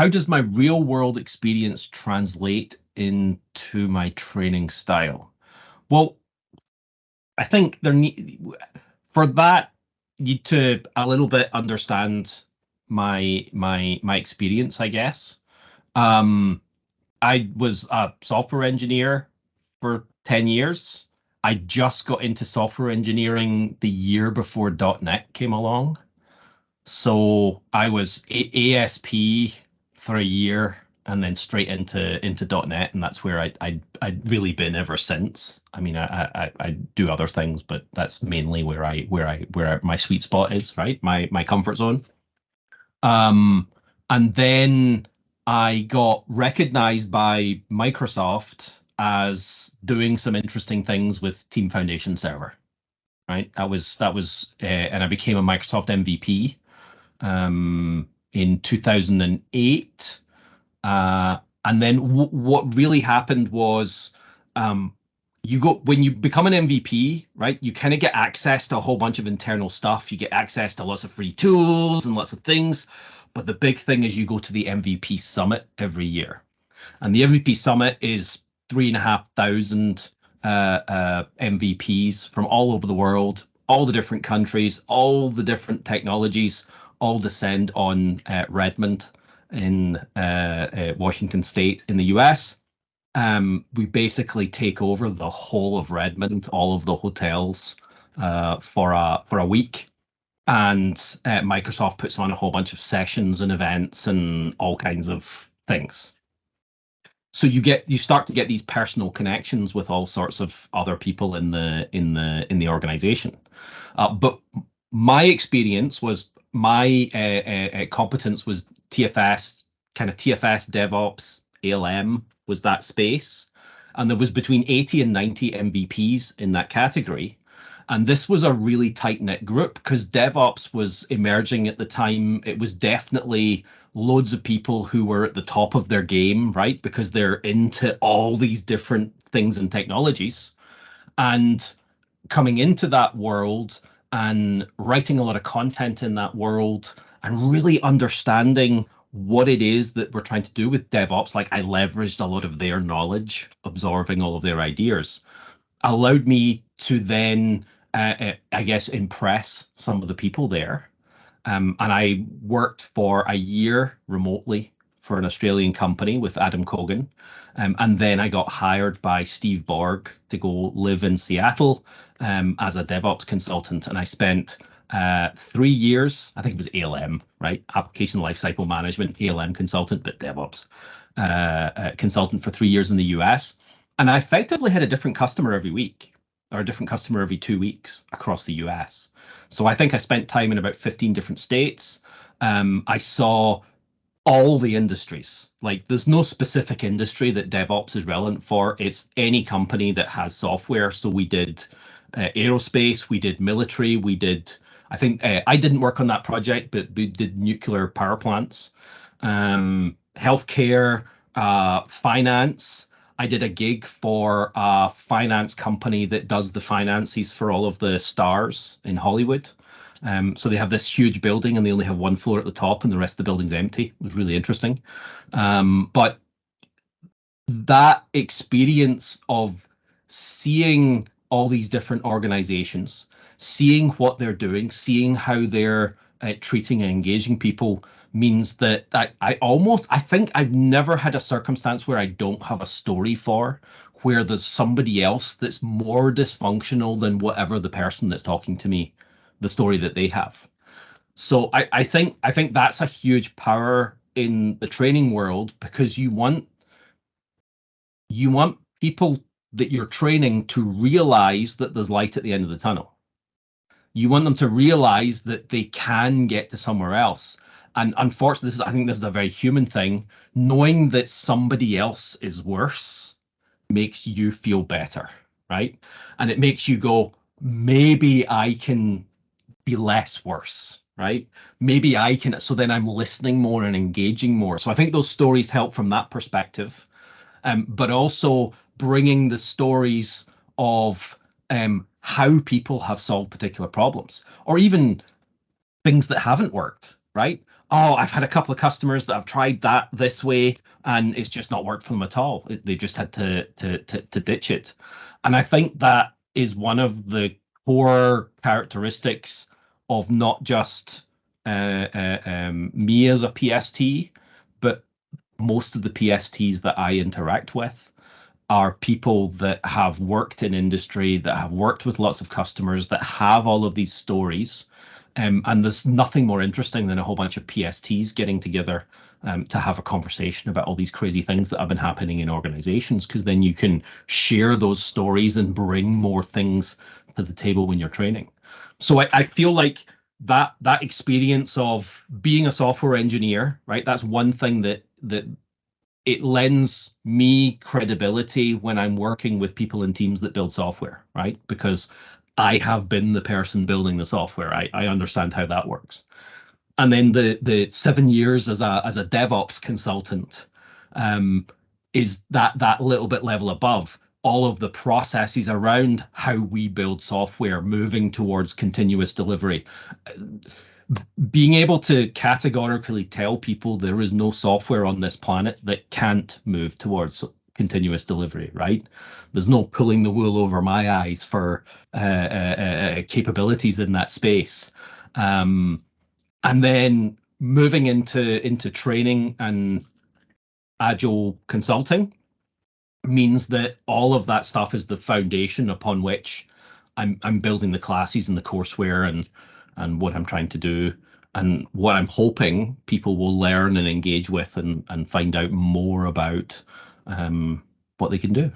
how does my real world experience translate into my training style? Well, I think for that, you need to a little bit understand my experience, I guess. Um, I was a software engineer for 10 years. I just got into software engineering the year before .NET came along. So I was ASP for a year and then straight into .NET, and that's where I'd really been ever since. I mean, I do other things, but that's mainly where my sweet spot is, right? My comfort zone. And then I got recognized by Microsoft as doing some interesting things with Team Foundation Server, right? And I became a Microsoft MVP in 2008. And then what really happened was when you become an MVP, right, you kind of get access to a whole bunch of internal stuff. You get access to lots of free tools and lots of things. But the big thing is you go to the MVP Summit every year. And the MVP Summit is 3,500 MVPs from all over the world, all the different countries, all the different technologies, all descend on Redmond in Washington State in the US. We basically take over the whole of Redmond, all of the hotels for a week. And Microsoft puts on a whole bunch of sessions and events and all kinds of things. So you start to get these personal connections with all sorts of other people in the organization. But my experience was my competence was TFS, kind of TFS, DevOps, ALM was that space. And there was between 80 and 90 MVPs in that category. And this was a really tight-knit group because DevOps was emerging at the time. It was definitely loads of people who were at the top of their game, right? Because they're into all these different things and technologies. And coming into that world and writing a lot of content in that world and really understanding what it is that we're trying to do with DevOps, like I leveraged a lot of their knowledge, absorbing all of their ideas, allowed me to then, I guess, impress some of the people there. And I worked for a year remotely for an Australian company with Adam Cogan. And then I got hired by Steve Borg to go live in Seattle as a DevOps consultant. And I spent 3 years, I think it was ALM, right? Application Lifecycle Management, ALM consultant, but DevOps consultant for 3 years in the US. And I effectively had a different customer every week or a different customer every 2 weeks across the US. So I think I spent time in about 15 different states. I saw all the industries. Like there's no specific industry that DevOps is relevant for. It's any company that has software. So we did aerospace, we did military, we did, I think I didn't work on that project, but we did nuclear power plants, healthcare, finance. I did a gig for a finance company that does the finances for all of the stars in Hollywood. So they have this huge building and they only have one floor at the top and the rest of the building's empty. It was really interesting. But that experience of seeing all these different organizations, seeing what they're doing, seeing how they're treating and engaging people means that I think I've never had a circumstance where I don't have a story for, where there's somebody else that's more dysfunctional than whatever the person that's talking to me, the story that they have. So I think that's a huge power in the training world because you want people that you're training to realize that there's light at the end of the tunnel. You want them to realize that they can get to somewhere else. And unfortunately, I think this is a very human thing. Knowing that somebody else is worse makes you feel better, right? And it makes you go, maybe I can be less worse, right? Maybe I can. So then I'm listening more and engaging more. So I think those stories help from that perspective, but also bringing the stories of how people have solved particular problems, or even things that haven't worked. right? Oh, I've had a couple of customers that have tried that this way and it's just not worked for them at all. They just had to ditch it. And I think that is one of the core characteristics of not just me as a PST, but most of the PSTs that I interact with are people that have worked in industry, that have worked with lots of customers, that have all of these stories. And there's nothing more interesting than a whole bunch of PSTs getting together to have a conversation about all these crazy things that have been happening in organizations, because then you can share those stories and bring more things to the table when you're training. So I feel like that experience of being a software engineer, right? That's one thing that it lends me credibility when I'm working with people in teams that build software, right? Because I have been the person building the software. I understand how that works. And then the 7 years as a DevOps consultant um, is that little bit level above. All of the processes around how we build software, moving towards continuous delivery, being able to categorically tell people there is no software on this planet that can't move towards continuous delivery, right? There's no pulling the wool over my eyes for capabilities in that space. And then moving into training and agile consulting means that all of that stuff is the foundation upon which I'm building the classes and the courseware and what I'm trying to do and what I'm hoping people will learn and engage with and find out more about what they can do.